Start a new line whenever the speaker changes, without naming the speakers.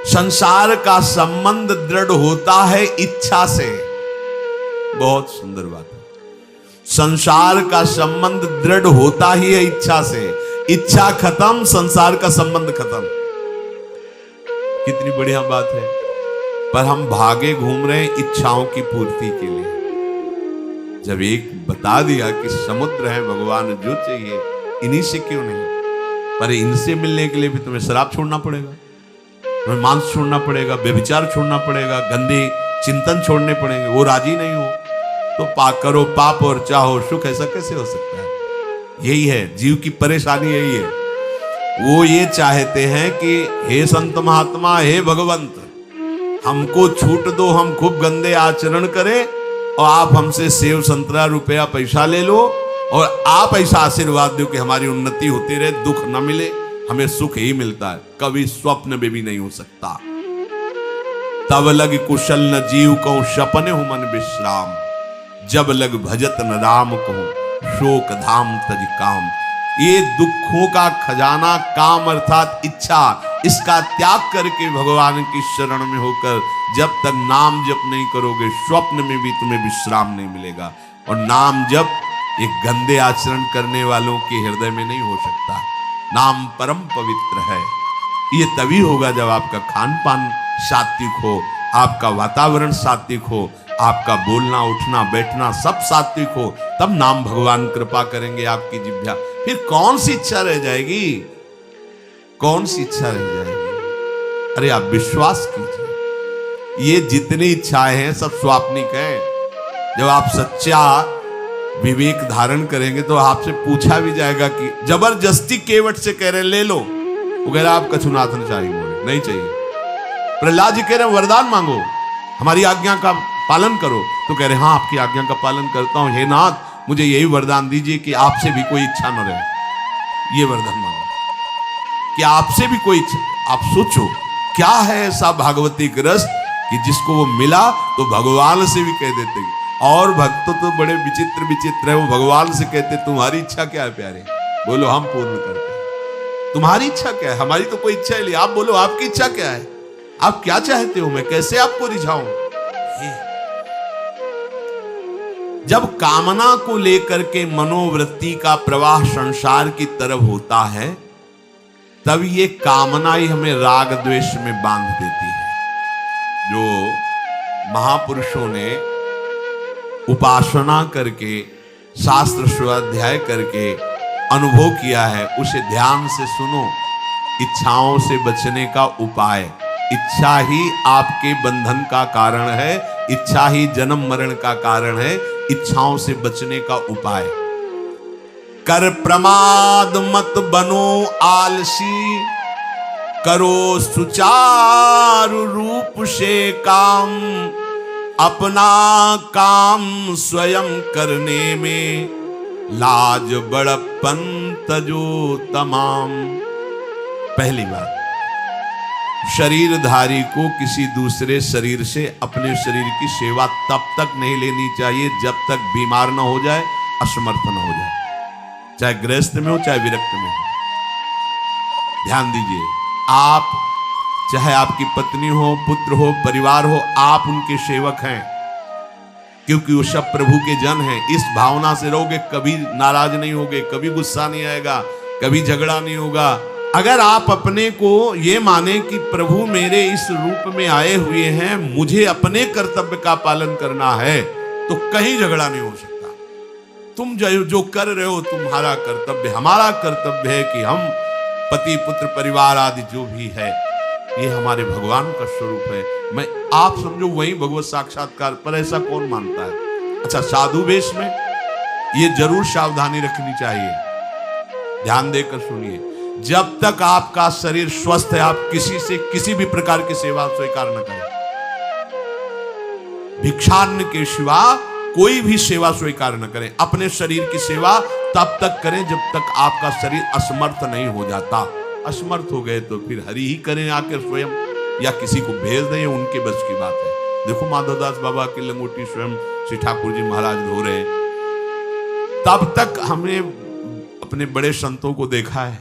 संसार का संबंध दृढ़ होता है इच्छा से। बहुत सुंदर बात है। संसार का संबंध दृढ़ होता ही है इच्छा से। इच्छा खत्म, संसार का संबंध खत्म। कितनी बढ़िया बात है। पर हम भागे घूम रहे हैं इच्छाओं की पूर्ति के लिए। जब एक बता दिया कि समुद्र है भगवान, जो चाहिए इन्हीं से क्यों नहीं, पर इनसे मिलने के लिए भी तुम्हें शराब छोड़ना पड़ेगा, तुम्हें मांस छोड़ना पड़ेगा, व्यभिचार छोड़ना पड़ेगा, गंदे चिंतन छोड़ने पड़ेंगे। वो राजी नहीं हो तो करो पाप और चाहो सुख। ऐसा कैसे हो सकता है? यही है जीव की परेशानी, यही है। वो ये चाहते हैं कि हे संत महात्मा, हे भगवंत, हमको छूट दो, हम खूब गंदे आचरण करें और आप हमसे सेव संतरा रुपया पैसा ले लो और आप ऐसा आशीर्वाद दो कि हमारी उन्नति होती रहे, दुख न मिले, हमें सुख ही मिलता है। कभी स्वप्न में भी नहीं हो सकता। तब लग कुशल न जीव कहूं सपने हूं मन विश्राम, जब लग भजत न राम कहूं शोक धाम तज काम। ये दुखों का खजाना काम अर्थात इच्छा, इसका त्याग करके भगवान की शरण में होकर जब तक नाम जप नहीं करोगे, स्वप्न में भी तुम्हें विश्राम नहीं मिलेगा। और नाम जप एक गंदे आचरण करने वालों के हृदय में नहीं हो सकता। नाम परम पवित्र है। ये तभी होगा जब आपका खान पान सात्विक हो, आपका वातावरण सात्विक हो, आपका बोलना उठना बैठना सब सात्विक हो, तब नाम भगवान कृपा करेंगे आपकी जिह्वा। फिर कौन सी इच्छा रह जाएगी? कौन सी इच्छा रह जाएगी? अरे आप विश्वास कीजिए, ये जितनी इच्छाएं हैं सब स्वाप्निक हैं। जब आप सच्चा विवेक धारण करेंगे तो आपसे पूछा भी जाएगा कि जबरदस्ती केवट से कह रहे ले लो, वो कह रहे आप कछुनाथ ने चाहिए, बोले नहीं चाहिए। प्रहलाद जी कह रहे वरदान मांगो, हमारी आज्ञा का पालन करो, तो कह रहे हाँ आपकी आज्ञा का पालन करता हूं, हे नाथ मुझे यही वरदान दीजिए कि आपसे भी कोई इच्छा न रहे। ये वरदान मांगो कि आपसे भी कोई इच्छा। आप सोचो क्या है ऐसा भागवतिक रस कि जिसको वो मिला तो भगवान से भी कह देते। और भक्त तो बड़े विचित्र विचित्र है, वो भगवान से कहते तुम्हारी इच्छा क्या है प्यारे, बोलो हम पूर्ण करते हैं। तुम्हारी इच्छा क्या है? हमारी तो कोई इच्छा ही नहीं। आप बोलो आपकी इच्छा क्या है? आप क्या चाहते हो? मैं कैसे आपको रिझाऊं? जब कामना को लेकर के मनोवृत्ति का प्रवाह संसार की तरफ होता है, तब ये कामना ही हमें राग द्वेष में बांध देती है। जो महापुरुषों ने उपासना करके शास्त्र स्वाध्याय करके अनुभव किया है, उसे ध्यान से सुनो। इच्छाओं से बचने का उपाय, इच्छा ही आपके बंधन का कारण है, इच्छा ही जन्म मरण का कारण है। इच्छाओं से बचने का उपाय, कर प्रमाद मत बनो आलसी, करो सुचारु रूप से काम, अपना काम स्वयं करने में लाज बड़प्पन तजो तमाम। पहली बात, शरीरधारी को किसी दूसरे शरीर से अपने शरीर की सेवा तब तक नहीं लेनी चाहिए जब तक बीमार ना हो जाए, असमर्थ ना हो जाए, चाहे गृहस्थ में हो चाहे विरक्त में हो। ध्यान दीजिए, आप चाहे आपकी पत्नी हो, पुत्र हो, परिवार हो, आप उनके सेवक हैं, क्योंकि वो सब प्रभु के जन हैं। इस भावना से रहोगे, कभी नाराज नहीं होगे, कभी गुस्सा नहीं आएगा, कभी झगड़ा नहीं होगा। अगर आप अपने को ये माने कि प्रभु मेरे इस रूप में आए हुए हैं, मुझे अपने कर्तव्य का पालन करना है, तो कहीं झगड़ा नहीं हो सकता। तुम जो कर रहे हो तुम्हारा कर्तव्य, हमारा कर्तव्य है कि हम पति पुत्र परिवार आदि जो भी है, ये हमारे भगवान का स्वरूप है। मैं आप समझो वही भगवत साक्षात्कार, पर ऐसा कौन मानता है? अच्छा, साधु वेश में ये जरूर सावधानी रखनी चाहिए। ध्यान देकर सुनिए, जब तक आपका शरीर स्वस्थ है, आप किसी से किसी भी प्रकार की सेवा स्वीकार न करें। भिक्षान्न के सिवा कोई भी सेवा स्वीकार न करें। अपने शरीर की सेवा तब तक करें जब तक आपका शरीर असमर्थ नहीं हो जाता। असमर्थ हो गए तो फिर हरि ही करें आकर स्वयं, या किसी को भेज दें, उनके बस की बात है। देखो माधवदास बाबा की लंगोटी स्वयं श्री ठाकुर जी महाराज धो रहे हैं। तब तक हमने अपने बड़े संतों को देखा है,